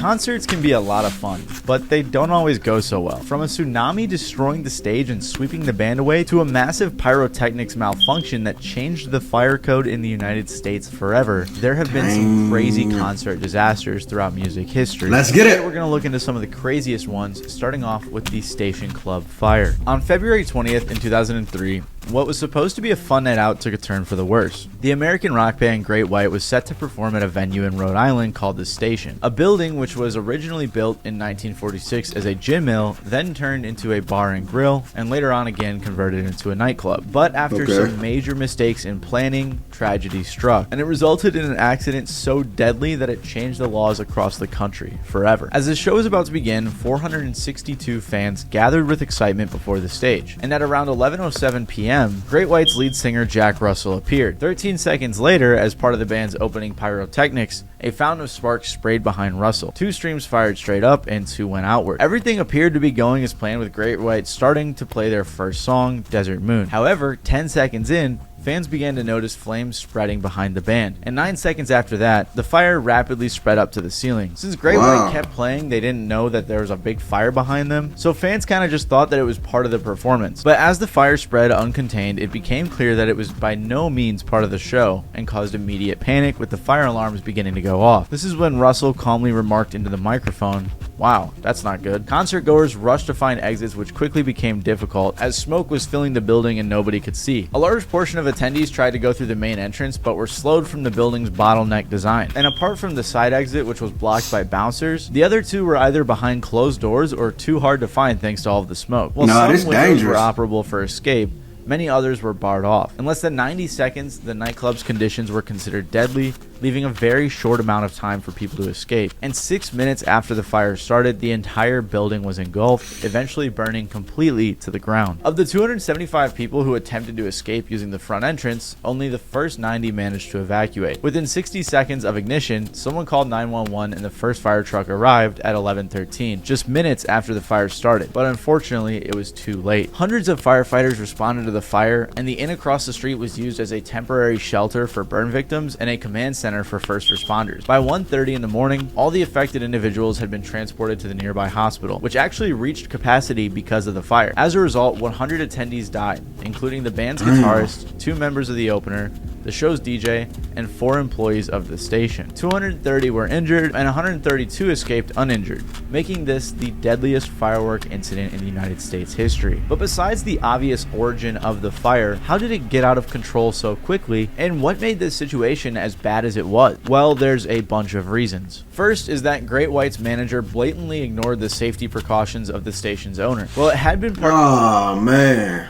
Concerts can be a lot of fun, but they don't always go so well. From a tsunami destroying the stage and sweeping the band away, to a massive pyrotechnics malfunction that changed the fire code in the United States forever, there have been some crazy concert disasters throughout music history. Let's get it! Today we're going to look into some of the craziest ones, starting off with the Station Club fire. On February 20th in 2003, what was supposed to be a fun night out took a turn for the worse. The American rock band Great White was set to perform at a venue in Rhode Island called The Station, a building which was originally built in 1946 as a gin mill, then turned into a bar and grill, and later on again converted into a nightclub. But after some major mistakes in planning, tragedy struck, and it resulted in an accident so deadly that it changed the laws across the country forever. As the show was about to begin, 462 fans gathered with excitement before the stage, and at around 11:07 p.m., Great White's lead singer Jack Russell appeared. 13 seconds later, as part of the band's opening pyrotechnics, a fountain of sparks sprayed behind Russell. 2 streams fired straight up and 2 went outward. Everything appeared to be going as planned, with Great White starting to play their first song, Desert Moon. However, 10 seconds in, fans began to notice flames spreading behind the band, and 9 seconds after that, the fire rapidly spread up to the ceiling. Since Great White kept playing, they didn't know that there was a big fire behind them, so fans kind of just thought that it was part of the performance. But as the fire spread uncontained, it became clear that it was by no means part of the show, and caused immediate panic, with the fire alarms beginning to go off. This is when Russell calmly remarked into the microphone, "Wow, that's not good." Concert goers rushed to find exits, which quickly became difficult as smoke was filling the building and nobody could see. A large portion of attendees tried to go through the main entrance, but were slowed from the building's bottleneck design. And apart from the side exit, which was blocked by bouncers, the other 2 were either behind closed doors or too hard to find thanks to all of the smoke. While some windows were operable for escape, many others were barred off. In less than 90 seconds, the nightclub's conditions were considered deadly, leaving a very short amount of time for people to escape. And 6 minutes after the fire started, the entire building was engulfed, eventually burning completely to the ground. Of the 275 people who attempted to escape using the front entrance, only the first 90 managed to evacuate. Within 60 seconds of ignition, someone called 911 and the first fire truck arrived at 11:13, just minutes after the fire started. But unfortunately, it was too late. Hundreds of firefighters responded to the fire, and the inn across the street was used as a temporary shelter for burn victims and a command center for first responders. By 1:30 in the morning, all the affected individuals had been transported to the nearby hospital, which actually reached capacity because of the fire. As a result, 100 attendees died, including the band's guitarist, 2 members of the opener, the show's DJ, and 4 employees of the station. 230 were injured, and 132 escaped uninjured, making this the deadliest firework incident in United States history. But besides the obvious origin of the fire, how did it get out of control so quickly, and what made this situation as bad as it was? Well, there's a bunch of reasons. First is that Great White's manager blatantly ignored the safety precautions of the station's owner. Well, it had been part Oh, man.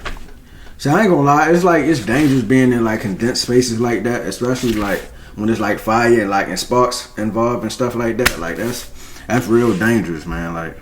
See, I ain't gonna lie, it's dangerous being in like condensed spaces like that, especially like when it's like fire and like and sparks involved and stuff like that. Like that's real dangerous, man. Like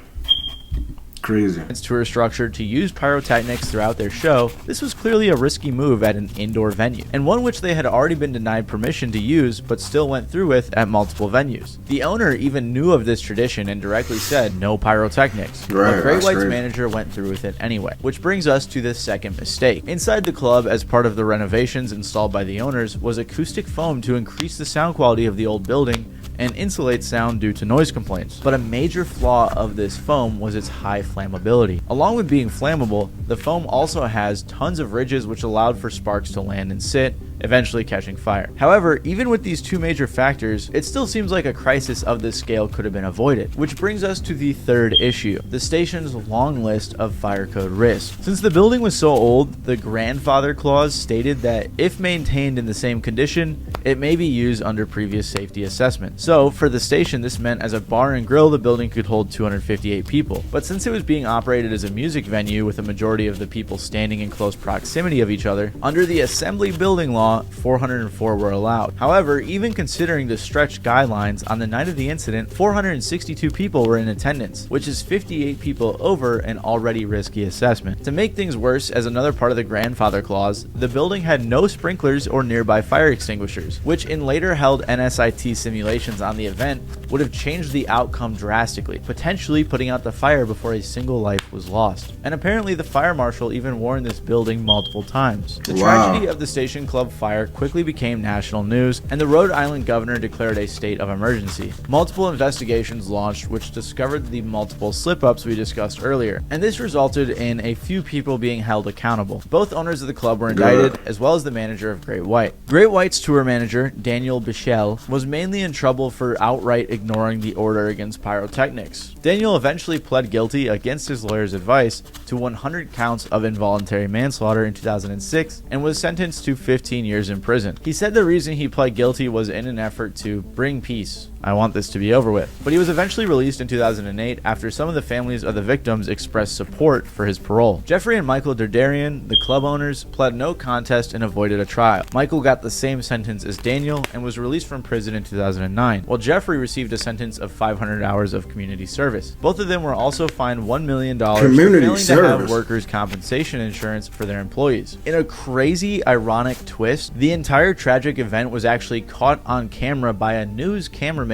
crazy. Its tour structure to use pyrotechnics throughout their show, this was clearly a risky move at an indoor venue, and one which they had already been denied permission to use but still went through with at multiple venues. The owner even knew of this tradition and directly said no pyrotechnics, but Great White's manager went through with it anyway. Which brings us to the second mistake. Inside the club, as part of the renovations installed by the owners, was acoustic foam to increase the sound quality of the old building and insulate sound due to noise complaints. But a major flaw of this foam was its high flammability. Along with being flammable, the foam also has tons of ridges which allowed for sparks to land and sit, eventually catching fire. However, even with these 2 major factors, it still seems like a crisis of this scale could have been avoided. Which brings us to the third issue, the station's long list of fire code risks. Since the building was so old, the grandfather clause stated that if maintained in the same condition, it may be used under previous safety assessment. So for the station, this meant as a bar and grill, the building could hold 258 people. But since it was being operated as a music venue with a majority of the people standing in close proximity of each other, under the assembly building law, 404 were allowed. However, even considering the stretched guidelines, on the night of the incident, 462 people were in attendance, which is 58 people over an already risky assessment. To make things worse, as another part of the grandfather clause, the building had no sprinklers or nearby fire extinguishers, which in later held NSIT simulations on the event would have changed the outcome drastically, potentially putting out the fire before a single life was lost. And apparently the fire marshal even warned this building multiple times. The tragedy of the Station Club fire quickly became national news, and the Rhode Island governor declared a state of emergency. Multiple investigations launched which discovered the multiple slip-ups we discussed earlier, and this resulted in a few people being held accountable. Both owners of the club were indicted, as well as the manager of Great White. Great White's tour manager, Daniel Bichelle, was mainly in trouble for outright ignoring the order against pyrotechnics. Daniel eventually pled guilty against his lawyer's advice to 100 counts of involuntary manslaughter in 2006 and was sentenced to 15 years in prison. He said the reason he pled guilty was in an effort to bring peace. I want this to be over with. But he was eventually released in 2008 after some of the families of the victims expressed support for his parole. Jeffrey and Michael Derderian, the club owners, pled no contest and avoided a trial. Michael got the same sentence as Daniel and was released from prison in 2009, while Jeffrey received a sentence of 500 hours of community service. Both of them were also fined $1 million for failing to have workers' compensation insurance for their employees. In a crazy, ironic twist, the entire tragic event was actually caught on camera by a news cameraman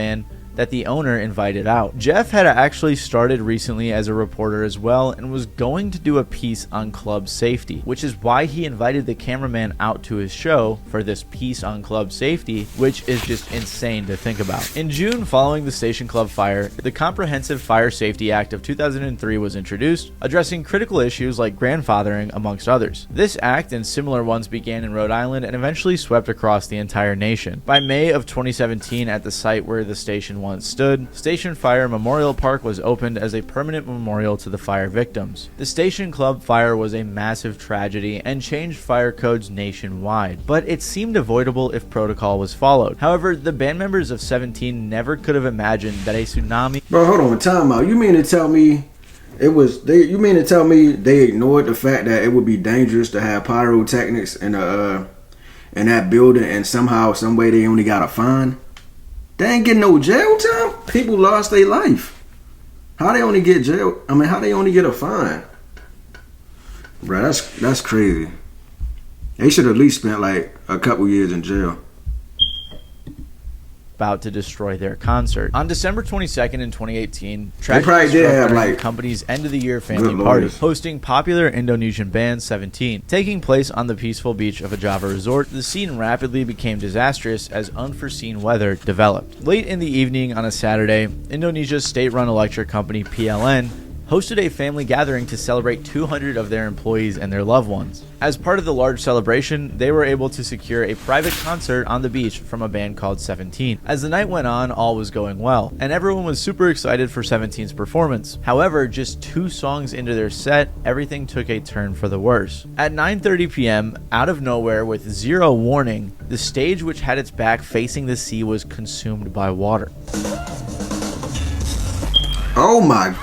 that the owner invited out. Jeff had actually started recently as a reporter as well and was going to do a piece on club safety, which is why he invited the cameraman out to his show for this piece on club safety, which is just insane to think about. In June, following the Station Club fire, the Comprehensive Fire Safety Act of 2003 was introduced, addressing critical issues like grandfathering, amongst others. This act and similar ones began in Rhode Island and eventually swept across the entire nation. By May of 2017, at the site where the station once stood, Station Fire Memorial Park was opened as a permanent memorial to the fire victims. The Station Club fire was a massive tragedy and changed fire codes nationwide, but it seemed avoidable if protocol was followed. However, the band members of 17 never could have imagined that a tsunami— Bro, hold on, time out. You mean to tell me you mean to tell me they ignored the fact that it would be dangerous to have pyrotechnics in that building, and somehow, some way they only got a fine? They ain't getting no jail time. People lost their life. How they only get jail? I mean, how they only get a fine? Bro, that's crazy. They should at least spent like a couple years in jail. About to destroy their concert. On December 22nd in 2018, they probably did have like the company's end of the year family party, hosting popular Indonesian band 17. Taking place on the peaceful beach of a Java resort, the scene rapidly became disastrous as unforeseen weather developed. Late in the evening on a Saturday, Indonesia's state-run electric company PLN hosted a family gathering to celebrate 200 of their employees and their loved ones. As part of the large celebration, they were able to secure a private concert on the beach from a band called 17. As the night went on, all was going well, and everyone was super excited for 17's performance. However, just 2 songs into their set, everything took a turn for the worse. At 9:30 p.m., out of nowhere with zero warning, the stage, which had its back facing the sea, was consumed by water. Oh my.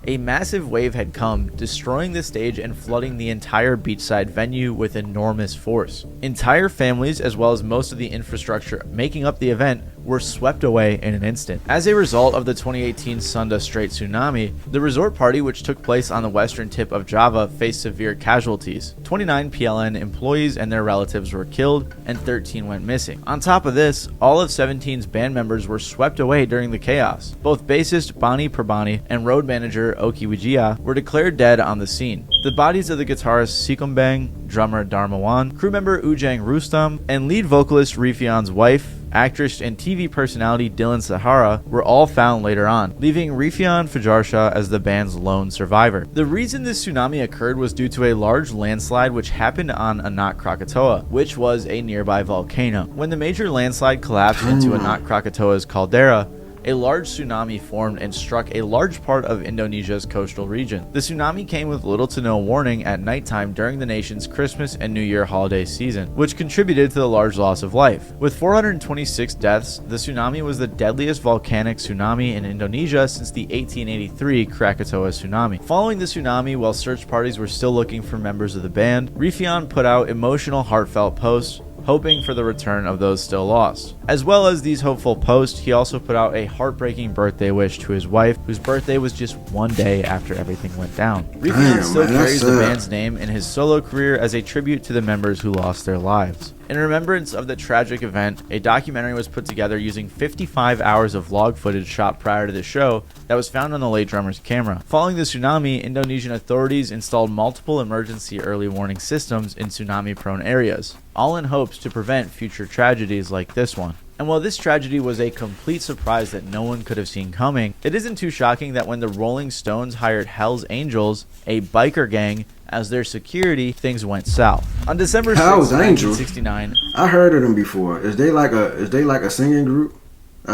A massive wave had come, destroying the stage and flooding the entire beachside venue with enormous force. Entire families, as well as most of the infrastructure making up the event, were swept away in an instant. As a result of the 2018 Sunda Strait tsunami, the resort party, which took place on the western tip of Java, faced severe casualties. 29 PLN employees and their relatives were killed, and 13 went missing. On top of this, all of 17's band members were swept away during the chaos. Both bassist Bani Perbani and road manager Oki Wijaya were declared dead on the scene. The bodies of the guitarist Sikumbang, drummer Darmawan, crew member Ujang Rustam, and lead vocalist Rifyan's wife, actress and TV personality Dylan Sahara were all found later on, leaving Rifyan Fajarsha as the band's lone survivor. The reason this tsunami occurred was due to a large landslide which happened on Anak Krakatoa, which was a nearby volcano. When the major landslide collapsed into Anak Krakatoa's caldera, a large tsunami formed and struck a large part of Indonesia's coastal region. The tsunami came with little to no warning at nighttime during the nation's Christmas and New Year holiday season, which contributed to the large loss of life. With 426 deaths, the tsunami was the deadliest volcanic tsunami in Indonesia since the 1883 Krakatoa tsunami. Following the tsunami, while search parties were still looking for members of the band, Rifyan put out emotional, heartfelt posts hoping for the return of those still lost. As well as these hopeful posts, he also put out a heartbreaking birthday wish to his wife, whose birthday was just one day after everything went down. Rifyan still carries the band's name in his solo career as a tribute to the members who lost their lives. In remembrance of the tragic event, a documentary was put together using 55 hours of log footage shot prior to the show that was found on the late drummer's camera. Following the tsunami, Indonesian authorities installed multiple emergency early warning systems in tsunami-prone areas, all in hopes to prevent future tragedies like this one. And while this tragedy was a complete surprise that no one could have seen coming, it isn't too shocking that when the Rolling Stones hired Hell's Angels, a biker gang, as their security, things went south. On December 6, 1969, I heard of them before. Is they like a singing group? He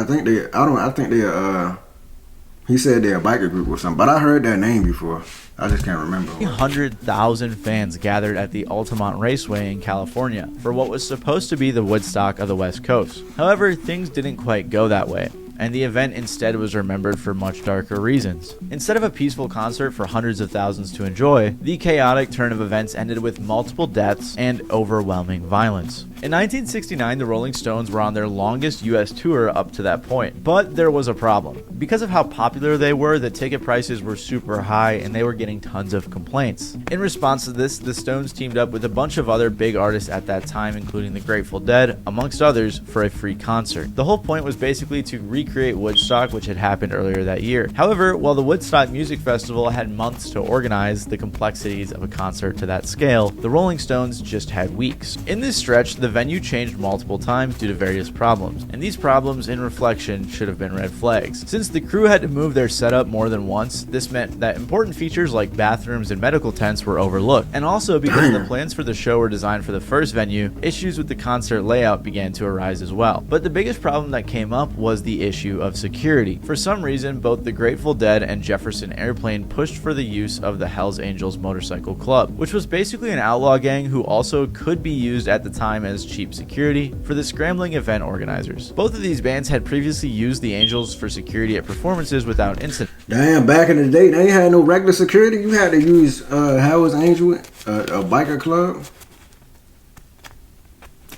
said they're a biker group or something, but I heard that name before. I just can't remember. 100,000 fans gathered at the Altamont Raceway in California for what was supposed to be the Woodstock of the West Coast. However, things didn't quite go that way, and the event instead was remembered for much darker reasons. Instead of a peaceful concert for hundreds of thousands to enjoy, the chaotic turn of events ended with multiple deaths and overwhelming violence. In 1969, the Rolling Stones were on their longest US tour up to that point, but there was a problem. Because of how popular they were, the ticket prices were super high and they were getting tons of complaints. In response to this, the Stones teamed up with a bunch of other big artists at that time, including the Grateful Dead, amongst others, for a free concert. The whole point was basically to recreate Woodstock, which had happened earlier that year. However, while the Woodstock Music Festival had months to organize the complexities of a concert to that scale, the Rolling Stones just had weeks. In this stretch, the venue changed multiple times due to various problems, and these problems, in reflection, should have been red flags. Since the crew had to move their setup more than once, this meant that important features like bathrooms and medical tents were overlooked, and also because the plans for the show were designed for the first venue, issues with the concert layout began to arise as well. But the biggest problem that came up was the issue of security. For some reason, both the Grateful Dead and Jefferson Airplane pushed for the use of the Hells Angels Motorcycle Club, which was basically an outlaw gang who also could be used at the time as cheap security for the scrambling event organizers. Both of these bands had previously used the Angels for security at performances without incident. Damn, back in the day, they had no regular security. You had to use Hell's Angel, a biker club.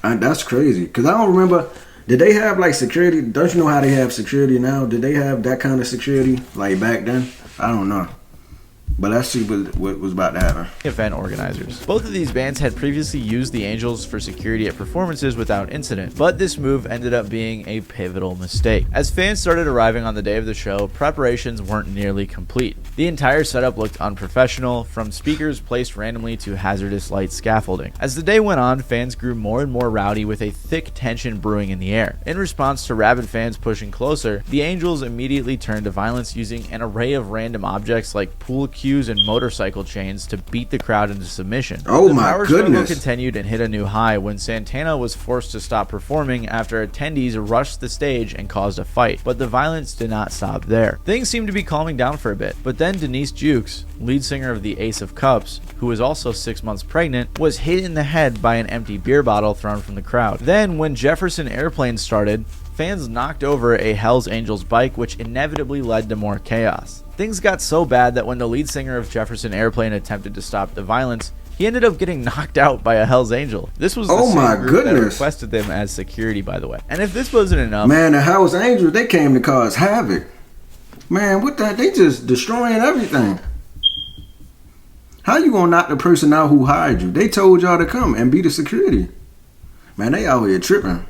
And that's crazy, because I don't remember. Did they have like security? Don't you know how they have security now? Did they have that kind of security like back then? I don't know. But let's see what was about to happen. Event organizers. Both of these bands had previously used the Angels for security at performances without incident, but this move ended up being a pivotal mistake. As fans started arriving on the day of the show, preparations weren't nearly complete. The entire setup looked unprofessional, from speakers placed randomly to hazardous light scaffolding. As the day went on, fans grew more and more rowdy with a thick tension brewing in the air. In response to rabid fans pushing closer, the Angels immediately turned to violence using an array of random objects like pool cues and motorcycle chains to beat the crowd into submission. Oh my goodness. The power struggle continued and hit a new high when Santana was forced to stop performing after attendees rushed the stage and caused a fight. But the violence did not stop there. Things seemed to be calming down for a bit, but then Denise Jukes, lead singer of the Ace of Cups, who was also 6 months pregnant, was hit in the head by an empty beer bottle thrown from the crowd. Then, when Jefferson Airplane started, fans knocked over a Hells Angels bike, which inevitably led to more chaos. Things got so bad that when the lead singer of Jefferson Airplane attempted to stop the violence, he ended up getting knocked out by a Hells Angel. This was the same group that requested them as security, by the way. And if this wasn't enough... Man, the Hells Angels, they came to cause havoc. Man, what the... They just destroying everything. How you gonna knock the person out who hired you? They told y'all to come and be the security. Man, they out here tripping.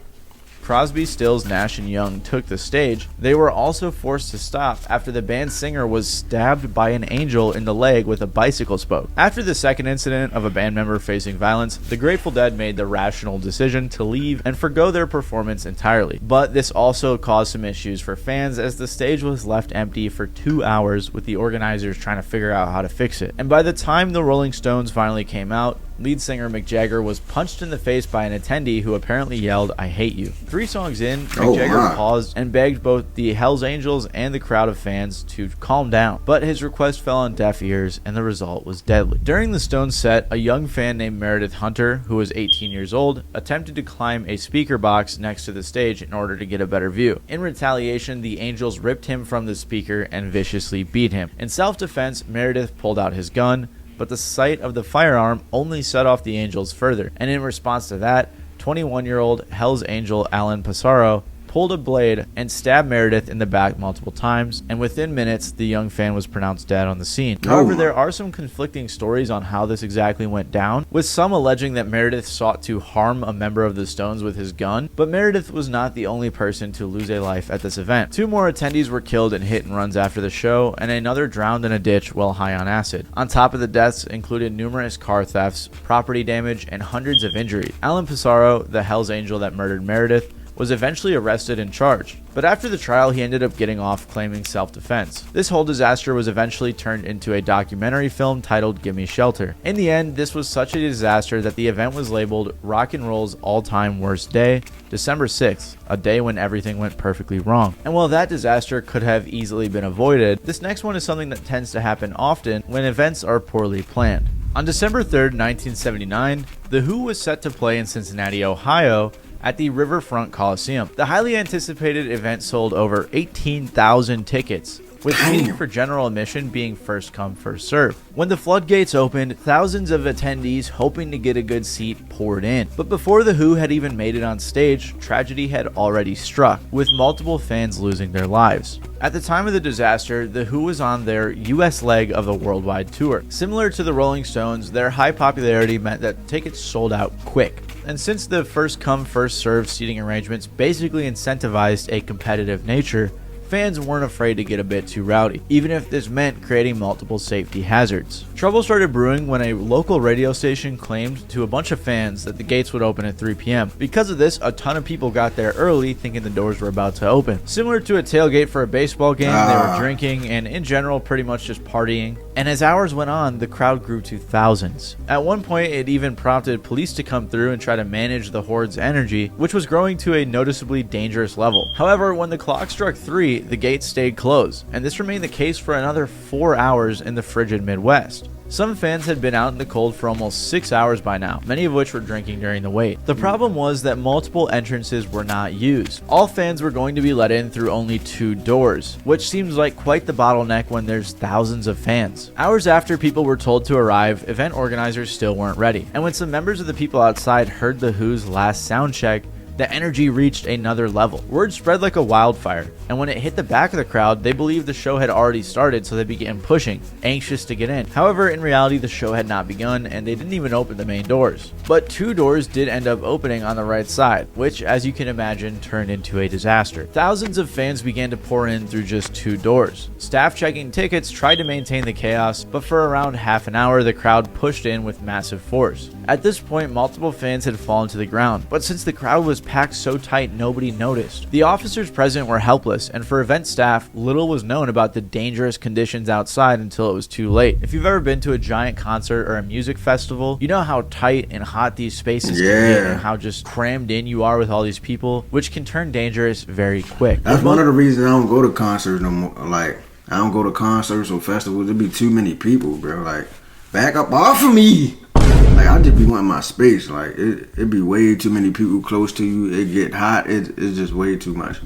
Crosby, Stills, Nash, and Young took the stage, they were also forced to stop after the band's singer was stabbed by an angel in the leg with a bicycle spoke. After the second incident of a band member facing violence, the Grateful Dead made the rational decision to leave and forgo their performance entirely. But this also caused some issues for fans as the stage was left empty for 2 hours with the organizers trying to figure out how to fix it. And by the time the Rolling Stones finally came out, lead singer Mick Jagger was punched in the face by an attendee who apparently yelled, "I hate you." 3 songs in, Mick Jagger paused and begged both the Hells Angels and the crowd of fans to calm down, but his request fell on deaf ears and the result was deadly. During the Stones set, a young fan named Meredith Hunter, who was 18 years old, attempted to climb a speaker box next to the stage in order to get a better view. In retaliation, the Angels ripped him from the speaker and viciously beat him. In self-defense, Meredith pulled out his gun, but the sight of the firearm only set off the Angels further, and in response to that, 21-year-old Hells Angel Alan Passaro pulled a blade, and stabbed Meredith in the back multiple times, and within minutes, the young fan was pronounced dead on the scene. However, there are some conflicting stories on how this exactly went down, with some alleging that Meredith sought to harm a member of the Stones with his gun, but Meredith was not the only person to lose a life at this event. 2 more attendees were killed in hit and runs after the show, and another drowned in a ditch while high on acid. On top of the deaths included numerous car thefts, property damage, and hundreds of injuries. Alan Pissarro, the Hells Angel that murdered Meredith, was eventually arrested and charged, but after the trial he ended up getting off claiming self-defense. This whole disaster was eventually turned into a documentary film titled Gimme Shelter. In the end, this was such a disaster that the event was labeled Rock and Roll's all-time worst day, December 6th, a day when everything went perfectly wrong. And while that disaster could have easily been avoided, this next one is something that tends to happen often when events are poorly planned. On December 3rd, 1979, The Who was set to play in Cincinnati, Ohio, at the Riverfront Coliseum. The highly anticipated event sold over 18,000 tickets, with seating for general admission being first come, first serve. When the floodgates opened, thousands of attendees hoping to get a good seat poured in. But before The Who had even made it on stage, tragedy had already struck, with multiple fans losing their lives. At the time of the disaster, The Who was on their US leg of the worldwide tour. Similar to the Rolling Stones, their high popularity meant that tickets sold out quick. And since the first come, first served seating arrangements basically incentivized a competitive nature, fans weren't afraid to get a bit too rowdy, even if this meant creating multiple safety hazards. Trouble started brewing when a local radio station claimed to a bunch of fans that the gates would open at 3 p.m. Because of this, a ton of people got there early thinking the doors were about to open. Similar to a tailgate for a baseball game, they were drinking and in general pretty much just partying. And as hours went on, the crowd grew to thousands. At one point, it even prompted police to come through and try to manage the horde's energy, which was growing to a noticeably dangerous level. However, when the clock struck 3, the gates stayed closed, and this remained the case for another 4 hours in the frigid Midwest. Some fans had been out in the cold for almost 6 hours by now, many of which were drinking during the wait. The problem was that multiple entrances were not used. All fans were going to be let in through only 2 doors, which seems like quite the bottleneck when there's thousands of fans. Hours after people were told to arrive, event organizers still weren't ready. And when some members of the people outside heard The Who's last sound check, the energy reached another level. Word spread like a wildfire, and when it hit the back of the crowd, they believed the show had already started, so they began pushing, anxious to get in. However, in reality, the show had not begun, and they didn't even open the main doors. But 2 doors did end up opening on the right side, which, as you can imagine, turned into a disaster. Thousands of fans began to pour in through just 2 doors. Staff checking tickets tried to maintain the chaos, but for around half an hour, the crowd pushed in with massive force. At this point, multiple fans had fallen to the ground, but since the crowd was packed so tight nobody noticed. The officers present were helpless, and for event staff, little was known about the dangerous conditions outside until it was too late. If you've ever been to a giant concert or a music festival, you know how tight and hot these spaces can be and how just crammed in you are with all these people, which can turn dangerous very quick. That's one of the reasons I don't go to concerts no more. Like, I don't go to concerts or festivals. There be too many people, bro. Like, back up off of me. Like, I just be wanting my space. Like, it be way too many people close to you. It get hot. It's just way too much.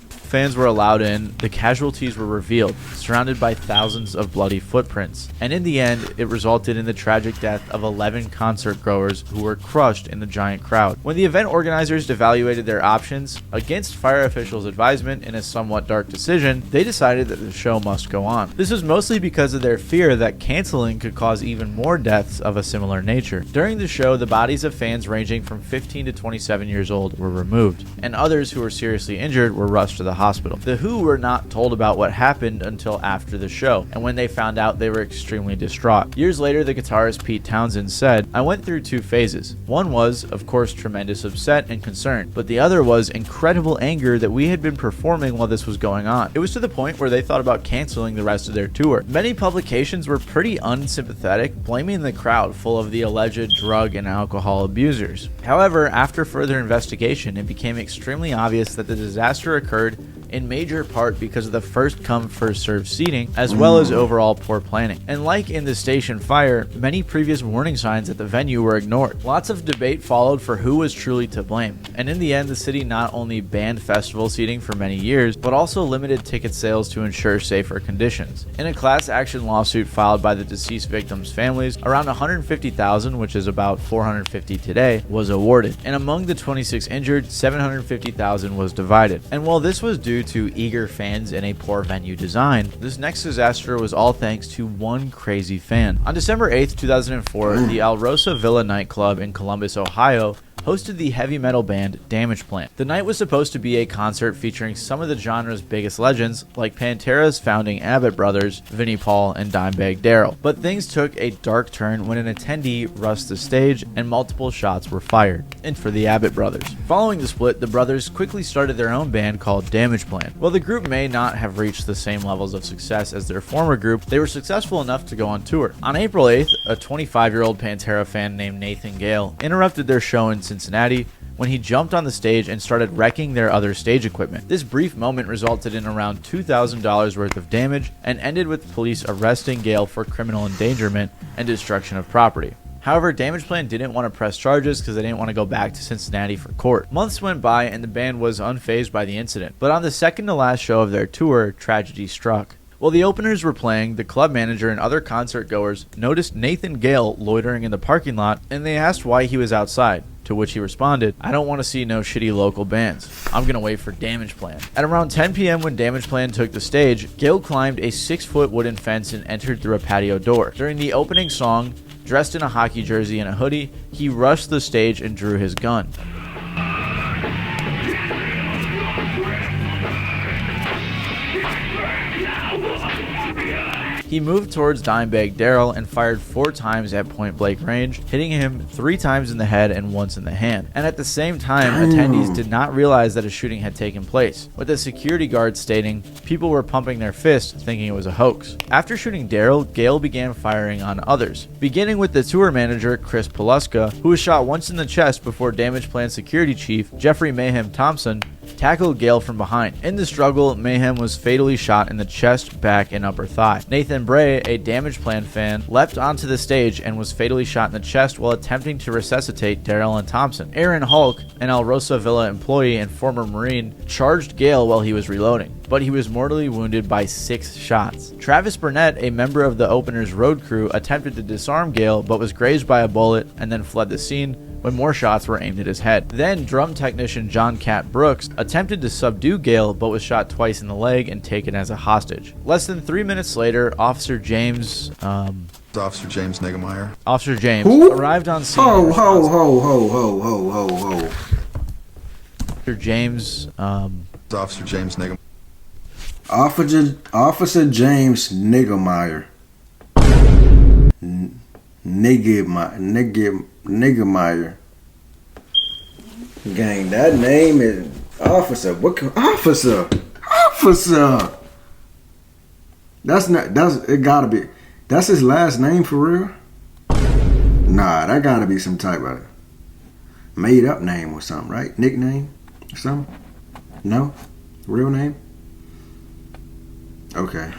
Fans were allowed in, the casualties were revealed, surrounded by thousands of bloody footprints, and in the end, it resulted in the tragic death of 11 concert goers who were crushed in the giant crowd. When the event organizers evaluated their options, against fire officials' advisement in a somewhat dark decision, they decided that the show must go on. This was mostly because of their fear that canceling could cause even more deaths of a similar nature. During the show, the bodies of fans ranging from 15 to 27 years old were removed, and others who were seriously injured were rushed to the hospital. The Who were not told about what happened until after the show, and when they found out, they were extremely distraught. Years later, the guitarist Pete Townsend said, "I went through 2 phases. One was, of course, tremendous upset and concern, but the other was incredible anger that we had been performing while this was going on. It was to the point where they thought about canceling the rest of their tour." Many publications were pretty unsympathetic, blaming the crowd full of the alleged drug and alcohol abusers. However, after further investigation, it became extremely obvious that the disaster occurred in major part because of the first come first served seating, as well as overall poor planning. And like in the station fire, many previous warning signs at the venue were ignored. Lots of debate followed for who was truly to blame, and in the end the city not only banned festival seating for many years, but also limited ticket sales to ensure safer conditions. In a class action lawsuit filed by the deceased victims' families, around $150,000, which is about $450 today, was awarded, and among the 26 injured, $750,000 was divided. And while this was due to eager fans and a poor venue design, this next disaster was all thanks to one crazy fan. On December 8th, 2004, the Alrosa Villa nightclub in Columbus, Ohio, hosted the heavy metal band Damageplan. The night was supposed to be a concert featuring some of the genre's biggest legends, like Pantera's founding Abbott brothers, Vinnie Paul and Dimebag Darrell. But things took a dark turn when an attendee rushed the stage and multiple shots were fired, and for the Abbott brothers. Following the split, the brothers quickly started their own band called Damageplan. While the group may not have reached the same levels of success as their former group, they were successful enough to go on tour. On April 8th, a 25-year-old Pantera fan named Nathan Gale interrupted their show in Cincinnati when he jumped on the stage and started wrecking their other stage equipment. This brief moment resulted in around $2,000 worth of damage and ended with police arresting Gale for criminal endangerment and destruction of property. However, Damageplan didn't want to press charges because they didn't want to go back to Cincinnati for court. Months went by and the band was unfazed by the incident, but on the second to last show of their tour, tragedy struck. While the openers were playing, the club manager and other concert goers noticed Nathan Gale loitering in the parking lot, and they asked why he was outside, to which he responded, "I don't want to see no shitty local bands. I'm gonna wait for Damageplan." At around 10 p.m. when Damageplan took the stage, Gale climbed a 6-foot wooden fence and entered through a patio door. During the opening song, dressed in a hockey jersey and a hoodie, he rushed the stage and drew his gun. He moved towards Dimebag Darrell and fired 4 times at point-blank range, hitting him 3 times in the head and once in the hand. And at the same time, attendees did not realize that a shooting had taken place, with the security guard stating people were pumping their fists thinking it was a hoax. After shooting Darrell, Gale began firing on others, beginning with the tour manager Chris Paluska, who was shot once in the chest before Damageplan security chief Jeffrey Mayhem Thompson tackled Gale from behind. In the struggle, Mayhem was fatally shot in the chest, back, and upper thigh. Nathan Bray, a Damageplan fan, leapt onto the stage and was fatally shot in the chest while attempting to resuscitate Darrell and Thompson. Aaron Hulk, an Alrosa Villa employee and former Marine, charged Gale while he was reloading, but he was mortally wounded by 6 shots. Travis Burnett, a member of the opener's road crew, attempted to disarm Gale but was grazed by a bullet and then fled the scene when more shots were aimed at his head. Then drum technician John Cat Brooks attempted to subdue Gale but was shot twice in the leg and taken as a hostage. Less than 3 minutes later, Officer James Niggemeyer. Officer James Who? arrived on scene. Ho. Officer James Officer James Niggemeyer. Officer James Niggemeyer. Niggemeyer. Gang, that name is Officer. Officer? It gotta be. That's his last name for real? Nah, that gotta be some type of made up name or something, right? Nickname or something? No? Real name? Okay.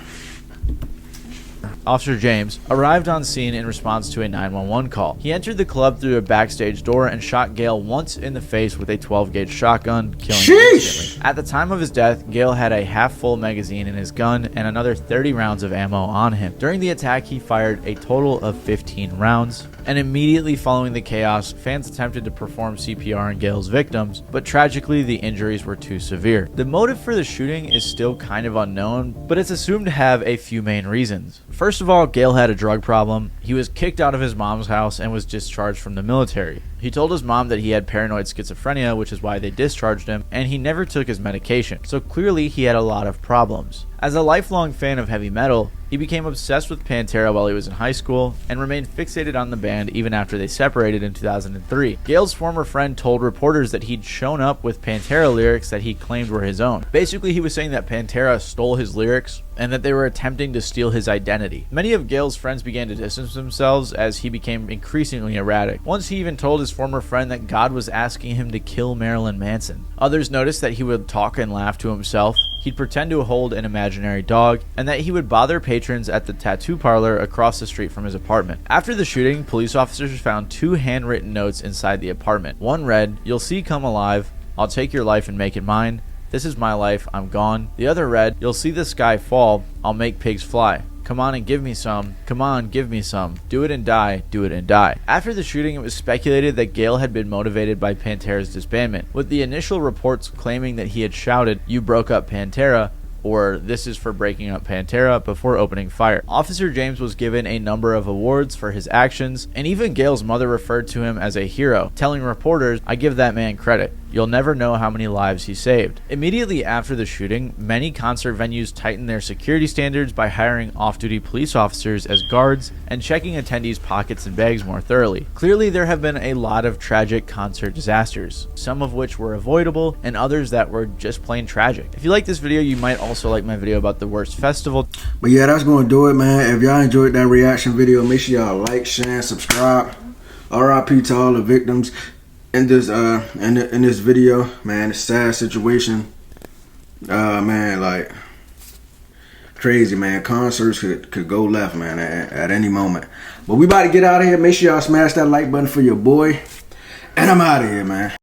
Officer James arrived on scene in response to a 911 call. He entered the club through a backstage door and shot Gale once in the face with a 12-gauge shotgun, killing him instantly. At the time of his death, Gale had a half-full magazine in his gun and another 30 rounds of ammo on him. During the attack, he fired a total of 15 rounds, and immediately following the chaos, fans attempted to perform CPR on Gale's victims, but tragically the injuries were too severe. The motive for the shooting is still kind of unknown, but it's assumed to have a few main reasons. First of all, Gale had a drug problem. He was kicked out of his mom's house and was discharged from the military. He told his mom that he had paranoid schizophrenia, which is why they discharged him, and he never took his medication, so clearly he had a lot of problems. As a lifelong fan of heavy metal, he became obsessed with Pantera while he was in high school and remained fixated on the band even after they separated in 2003. Gale's former friend told reporters that he'd shown up with Pantera lyrics that he claimed were his own. Basically, he was saying that Pantera stole his lyrics and that they were attempting to steal his identity. Many of Gale's friends began to distance themselves as he became increasingly erratic. Once he even told his his former friend that God was asking him to kill Marilyn Manson. Others noticed that he would talk and laugh to himself, he'd pretend to hold an imaginary dog, and that he would bother patrons at the tattoo parlor across the street from his apartment. After the shooting, police officers found 2 handwritten notes inside the apartment. One read, "You'll see come alive. I'll take your life and make it mine. This is my life. I'm gone." The other read, "You'll see the sky fall. I'll make pigs fly. Come on and give me some. Come on, give me some. Do it and die. Do it and die." After the shooting, it was speculated that Gale had been motivated by Pantera's disbandment, with the initial reports claiming that he had shouted, "You broke up Pantera," or "This is for breaking up Pantera," before opening fire. Officer James was given a number of awards for his actions, and even Gale's mother referred to him as a hero, telling reporters, "I give that man credit. You'll never know how many lives he saved." Immediately after the shooting, many concert venues tightened their security standards by hiring off-duty police officers as guards and checking attendees' pockets and bags more thoroughly. Clearly, there have been a lot of tragic concert disasters, some of which were avoidable and others that were just plain tragic. If you like this video, you might also like my video about the worst festival. But yeah, that's gonna do it, man. If y'all enjoyed that reaction video, make sure y'all like, share, and subscribe. RIP to all the victims in this in this video, man. It's a sad situation. Man, like crazy, man. Concerts could go left, man, at any moment. But we about to get out of here. Make sure y'all smash that like button for your boy. And I'm out of here, man.